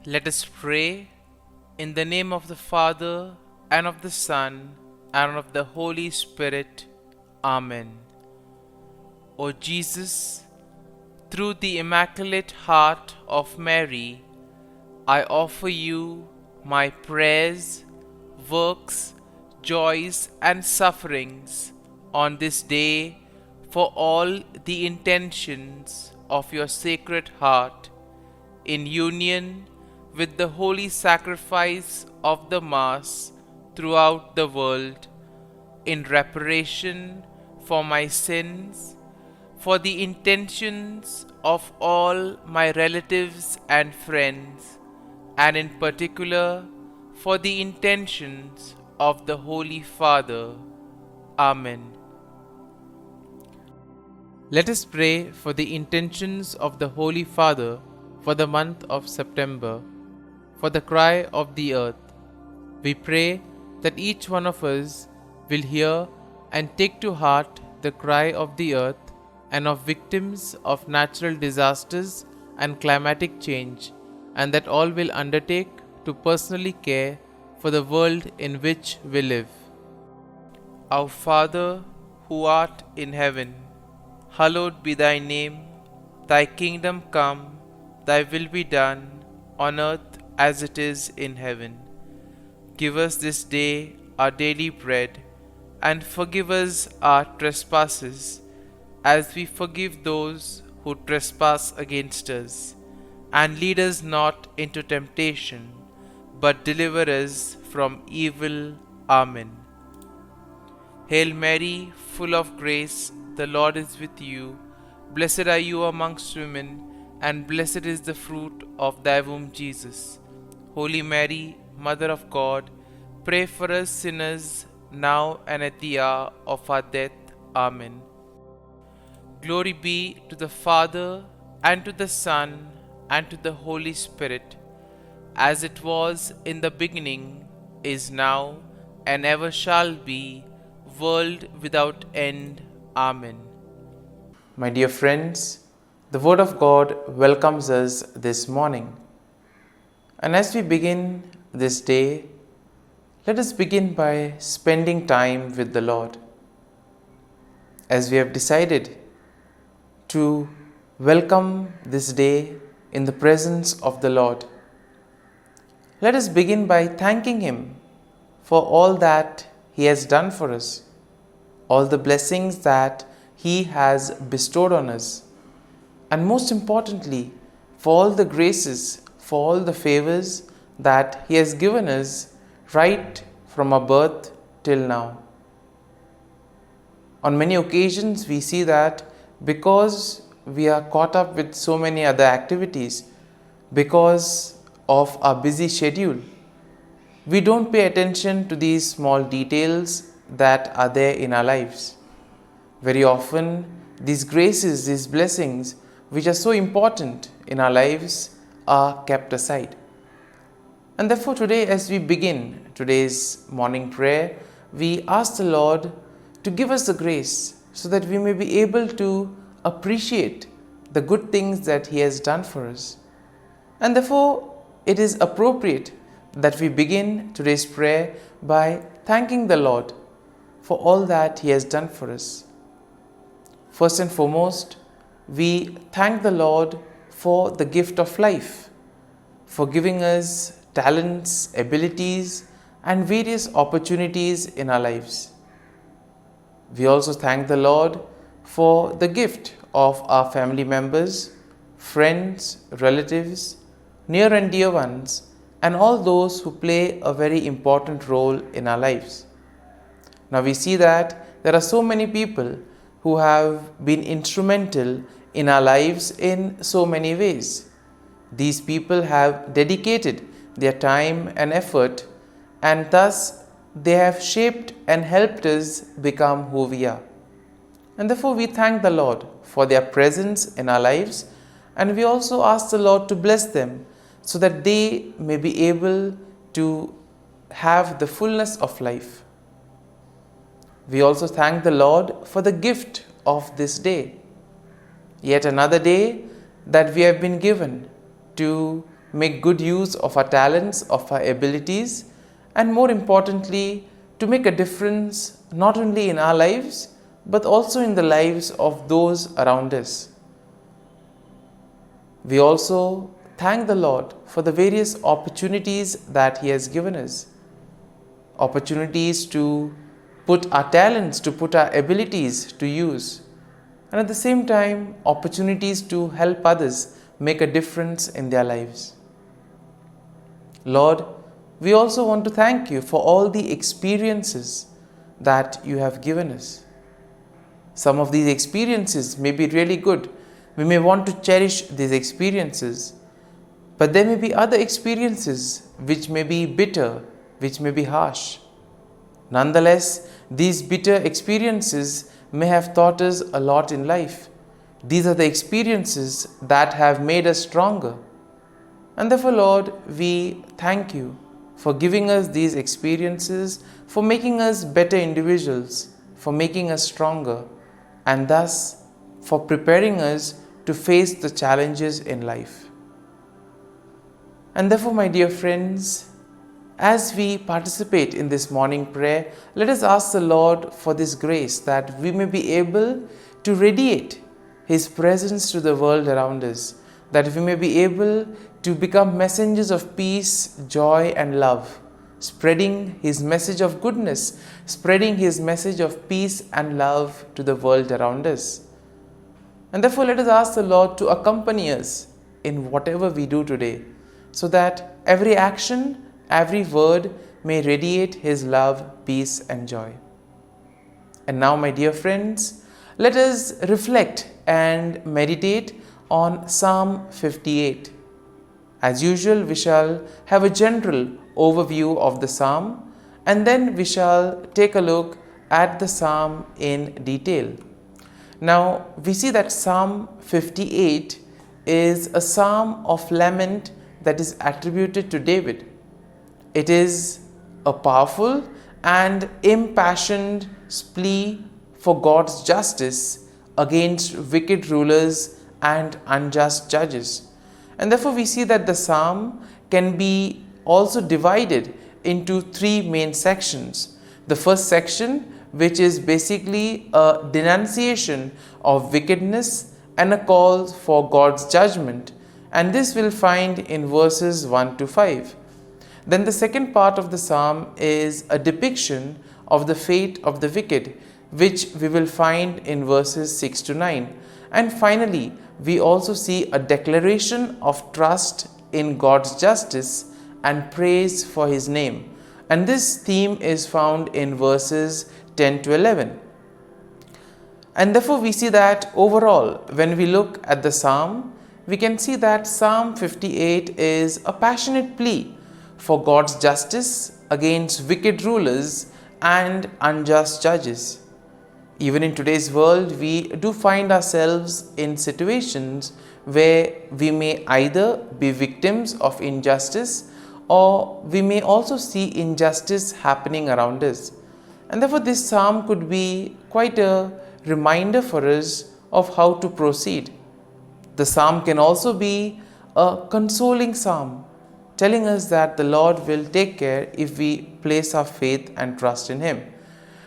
Let us pray in the name of the Father, and of the Son, and of the Holy Spirit. Amen. O Jesus, through the Immaculate Heart of Mary, I offer you my prayers, works, joys, and sufferings on this day for all the intentions of your Sacred Heart, in union with the holy sacrifice of the Mass throughout the world, in reparation for my sins, for the intentions of all my relatives and friends, and in particular for the intentions of the Holy Father. Amen. Let us pray for the intentions of the Holy Father for the month of September, for the cry of the earth. We pray that each one of us will hear and take to heart the cry of the earth and of victims of natural disasters and climatic change, and that all will undertake to personally care for the world in which we live. Our Father, who art in heaven, hallowed be thy name. Thy kingdom come, thy will be done, on earth as it is in heaven. Give us this day our daily bread, and forgive us our trespasses, as we forgive those who trespass against us. And lead us not into temptation, but deliver us from evil. Amen. Hail Mary, full of grace, the Lord is with you. Blessed are you amongst women, and blessed is the fruit of thy womb, Jesus. Holy Mary, Mother of God, pray for us sinners, now and at the hour of our death. Amen. Glory be to the Father, and to the Son, and to the Holy Spirit, as it was in the beginning, is now, and ever shall be, world without end. Amen. My dear friends, the Word of God welcomes us this morning. And as we begin this day, let us begin by spending time with the Lord. As we have decided to welcome this day in the presence of the Lord, let us begin by thanking Him for all that He has done for us, all the blessings that He has bestowed on us, and most importantly, for all the graces, for all the favors that He has given us right from our birth till now. On many occasions, we see that because we are caught up with so many other activities, because of our busy schedule, we don't pay attention to these small details that are there in our lives. Very often, these graces, these blessings, which are so important in our lives, are kept aside. And therefore today, as we begin today's morning prayer, we ask the Lord to give us the grace so that we may be able to appreciate the good things that He has done for us. And therefore, it is appropriate that we begin today's prayer by thanking the Lord for all that He has done for us. First and foremost, we thank the Lord for the gift of life, for giving us talents, abilities, and various opportunities in our lives. We also thank the Lord for the gift of our family members, friends, relatives, near and dear ones, and all those who play a very important role in our lives. Now we see that there are so many people who have been instrumental in our lives in so many ways. These people have dedicated their time and effort, and thus they have shaped and helped us become who we are. And therefore we thank the Lord for their presence in our lives, and we also ask the Lord to bless them so that they may be able to have the fullness of life. We also thank the Lord for the gift of this day, yet another day that we have been given to make good use of our talents, of our abilities, and more importantly, to make a difference not only in our lives but also in the lives of those around us. We also thank the Lord for the various opportunities that He has given us. Opportunities to put our talents, to put our abilities to use. And at the same time, opportunities to help others make a difference in their lives. Lord, we also want to thank You for all the experiences that You have given us. Some of these experiences may be really good. We may want to cherish these experiences. But there may be other experiences which may be bitter, which may be harsh. Nonetheless, these bitter experiences may have taught us a lot in life. These are the experiences that have made us stronger. And therefore, Lord, we thank You for giving us these experiences, for making us better individuals, for making us stronger, and thus for preparing us to face the challenges in life. And therefore, my dear friends, as we participate in this morning prayer, let us ask the Lord for this grace that we may be able to radiate His presence to the world around us, that we may be able to become messengers of peace, joy and love, spreading His message of goodness, spreading His message of peace and love to the world around us. And therefore, let us ask the Lord to accompany us in whatever we do today, so that every action, every word may radiate His love, peace and joy. And now, my dear friends, let us reflect and meditate on Psalm 58. As usual, we shall have a general overview of the psalm, and then we shall take a look at the psalm in detail. Now, we see that Psalm 58 is a psalm of lament that is attributed to David. It is a powerful and impassioned plea for God's justice against wicked rulers and unjust judges. And therefore, we see that the psalm can be also divided into three main sections. The first section, which is basically a denunciation of wickedness and a call for God's judgment, and this we'll find in verses 1 to 5. Then the second part of the psalm is a depiction of the fate of the wicked, which we will find in verses 6 to 9. And finally, we also see a declaration of trust in God's justice and praise for His name. And this theme is found in verses 10 to 11. And therefore, we see that overall, when we look at the psalm, we can see that Psalm 58 is a passionate plea for God's justice against wicked rulers and unjust judges. Even in today's world, we do find ourselves in situations where we may either be victims of injustice, or we may also see injustice happening around us. And therefore, this psalm could be quite a reminder for us of how to proceed. The psalm can also be a consoling psalm, telling us that the Lord will take care if we place our faith and trust in Him.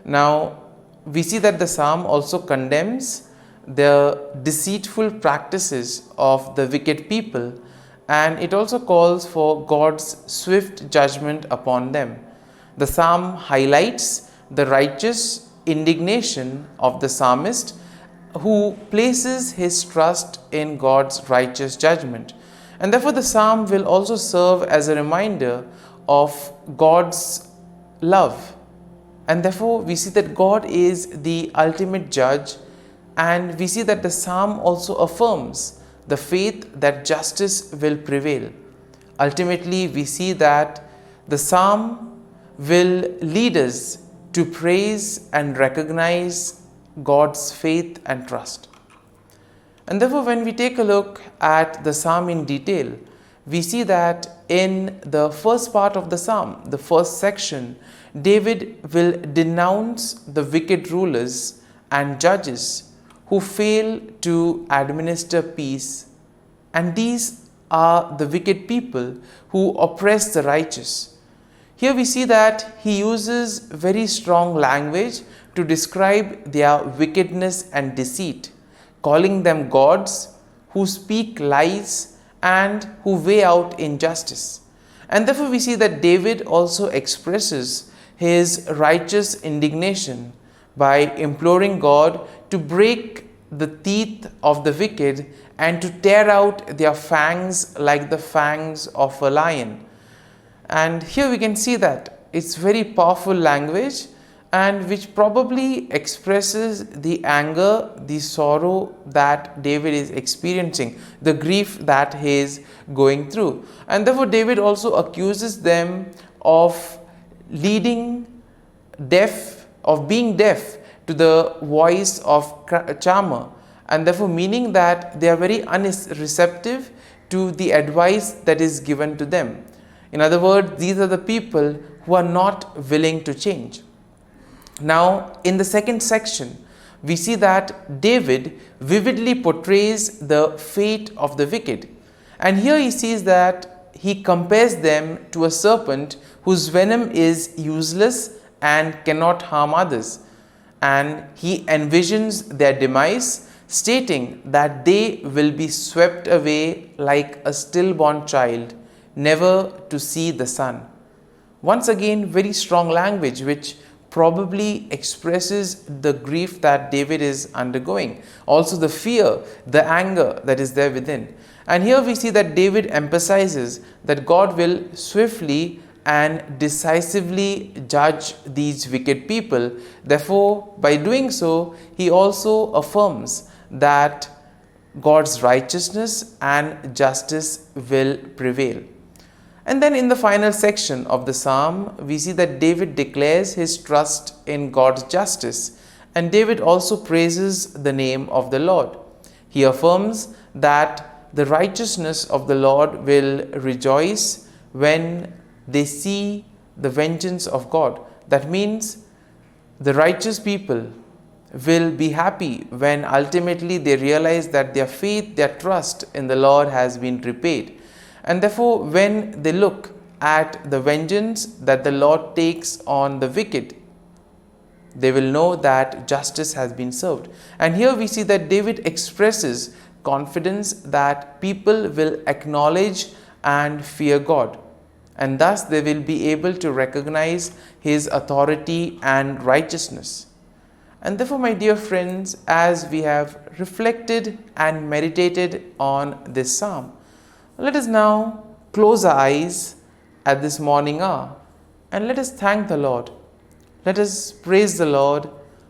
Now, we see that the psalm also condemns the deceitful practices of the wicked people, and it also calls for God's swift judgment upon them. The psalm highlights the righteous indignation of the psalmist, who places his trust in God's righteous judgment. And therefore, the psalm will also serve as a reminder of God's love. And therefore, we see that God is the ultimate judge, and we see that the psalm also affirms the faith that justice will prevail. Ultimately, we see that the psalm will lead us to praise and recognize God's faith and trust. And therefore, when we take a look at the psalm in detail, we see that in the first part of the psalm, the first section, David will denounce the wicked rulers and judges who fail to administer peace. And these are the wicked people who oppress the righteous. Here we see that he uses very strong language to describe their wickedness and deceit, calling them gods who speak lies and who weigh out injustice. And therefore we see that David also expresses his righteous indignation by imploring God to break the teeth of the wicked and to tear out their fangs like the fangs of a lion. And here we can see that it's very powerful language, and which probably expresses the anger, the sorrow that David is experiencing, the grief that he is going through. And therefore David also accuses them of being deaf to the voice of charmer, and therefore meaning that they are very unreceptive to the advice that is given to them. In other words, these are the people who are not willing to change. Now, in the second section, we see that David vividly portrays the fate of the wicked. And here he sees that he compares them to a serpent whose venom is useless and cannot harm others. And he envisions their demise, stating that they will be swept away like a stillborn child, never to see the sun. Once again, very strong language which probably expresses the grief that David is undergoing. Also the fear, the anger that is there within. And here we see that David emphasizes that God will swiftly and decisively judge these wicked people. Therefore, by doing so, he also affirms that God's righteousness and justice will prevail. And then in the final section of the psalm, we see that David declares his trust in God's justice, and David also praises the name of the Lord. He affirms that the righteousness of the Lord will rejoice when they see the vengeance of God. That means the righteous people will be happy when ultimately they realize that their faith, their trust in the Lord has been repaid. And therefore, when they look at the vengeance that the Lord takes on the wicked, they will know that justice has been served. And here we see that David expresses confidence that people will acknowledge and fear God, and thus they will be able to recognize his authority and righteousness. And therefore, my dear friends, as we have reflected and meditated on this psalm, let us now close our eyes at this morning hour and let us thank the Lord. Let us praise the Lord.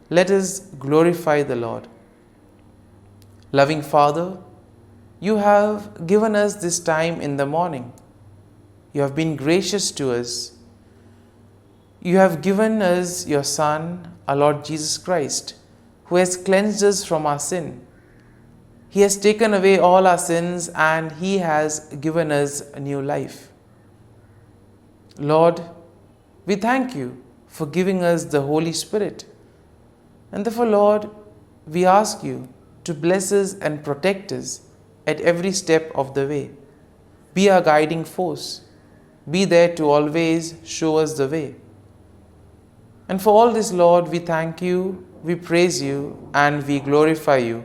Let us glorify the Lord. Loving Father, you have given us this time in the morning. You have been gracious to us. You have given us your Son, our Lord Jesus Christ, who has cleansed us from our sin. He has taken away all our sins and He has given us a new life. Lord, we thank you for giving us the Holy Spirit. And therefore, Lord, we ask you to bless us and protect us at every step of the way. Be our guiding force. Be there to always show us the way. And for all this, Lord, we thank you, we praise you, and we glorify you.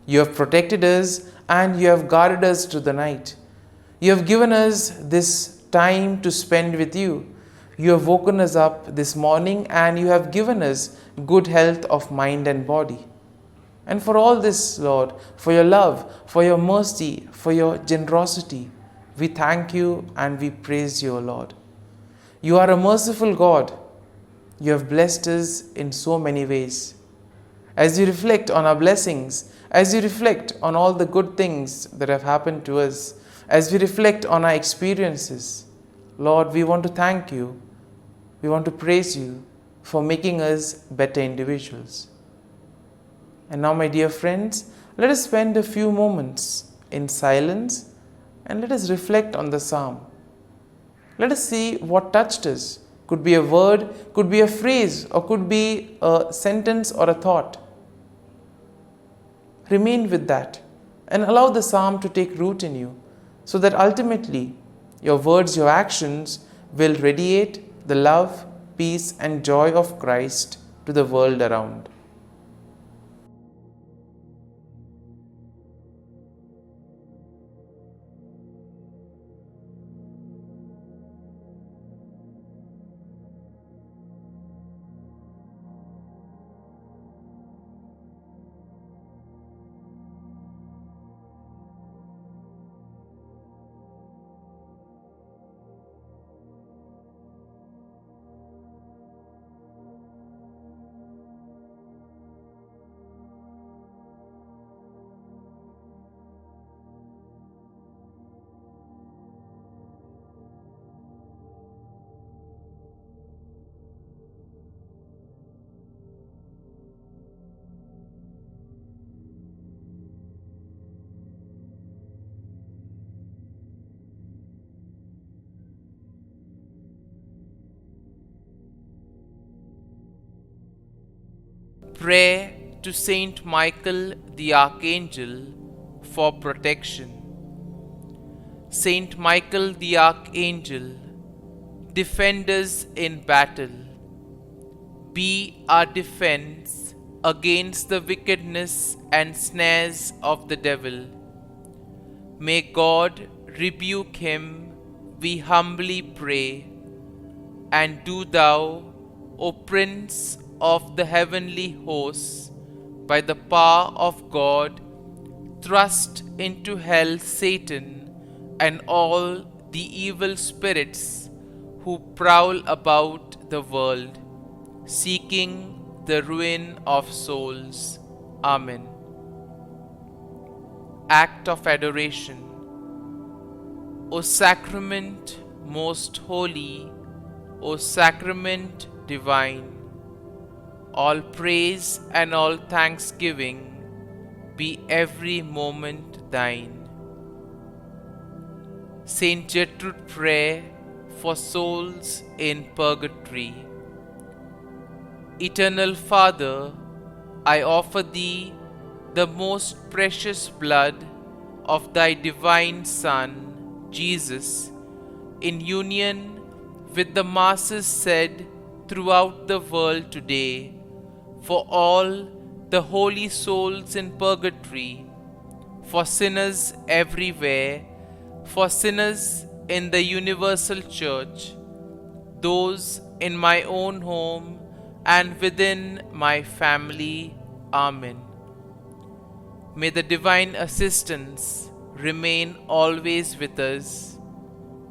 You have protected us and you have guarded us through the night. You have given us this time to spend with you. You have woken us up this morning and you have given us good health of mind and body. And for all this, Lord, for your love, for your mercy, for your generosity, we thank you and we praise you, Lord. You are a merciful God. You have blessed us in so many ways. As we reflect on our blessings, as we reflect on all the good things that have happened to us, as we reflect on our experiences, Lord, we want to thank you. We want to praise you for making us better individuals. And now, my dear friends, let us spend a few moments in silence and let us reflect on the psalm. Let us see what touched us. Could be a word, could be a phrase, or could be a sentence or a thought. Remain with that and allow the psalm to take root in you, so that ultimately your words, your actions will radiate the love, peace, and joy of Christ to the world around. Prayer to Saint Michael the Archangel for protection. Saint Michael the Archangel, defend us in battle. Be our defense against the wickedness and snares of the devil. May God rebuke him, we humbly pray. And do thou, O Prince of the heavenly hosts, by the power of God, thrust into hell Satan and all the evil spirits who prowl about the world, seeking the ruin of souls. Amen. Act of Adoration. O Sacrament most holy, O Sacrament divine, all praise and all thanksgiving be every moment thine. Saint Gertrude Prayer for souls in purgatory. Eternal Father, I offer Thee the most precious blood of Thy divine Son, Jesus, in union with the masses said throughout the world today, for all the holy souls in purgatory, for sinners everywhere, for sinners in the universal church, those in my own home and within my family. Amen. May the divine assistance remain always with us,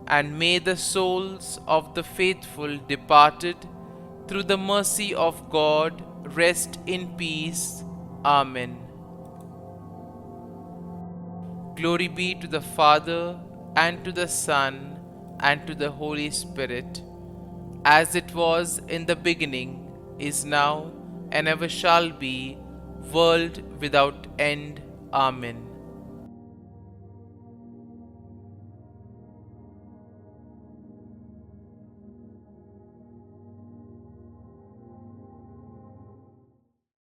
and may the souls of the faithful departed through the mercy of God rest in peace. Amen. Glory be to the Father, and to the Son, and to the Holy Spirit, as it was in the beginning, is now, and ever shall be, world without end. Amen.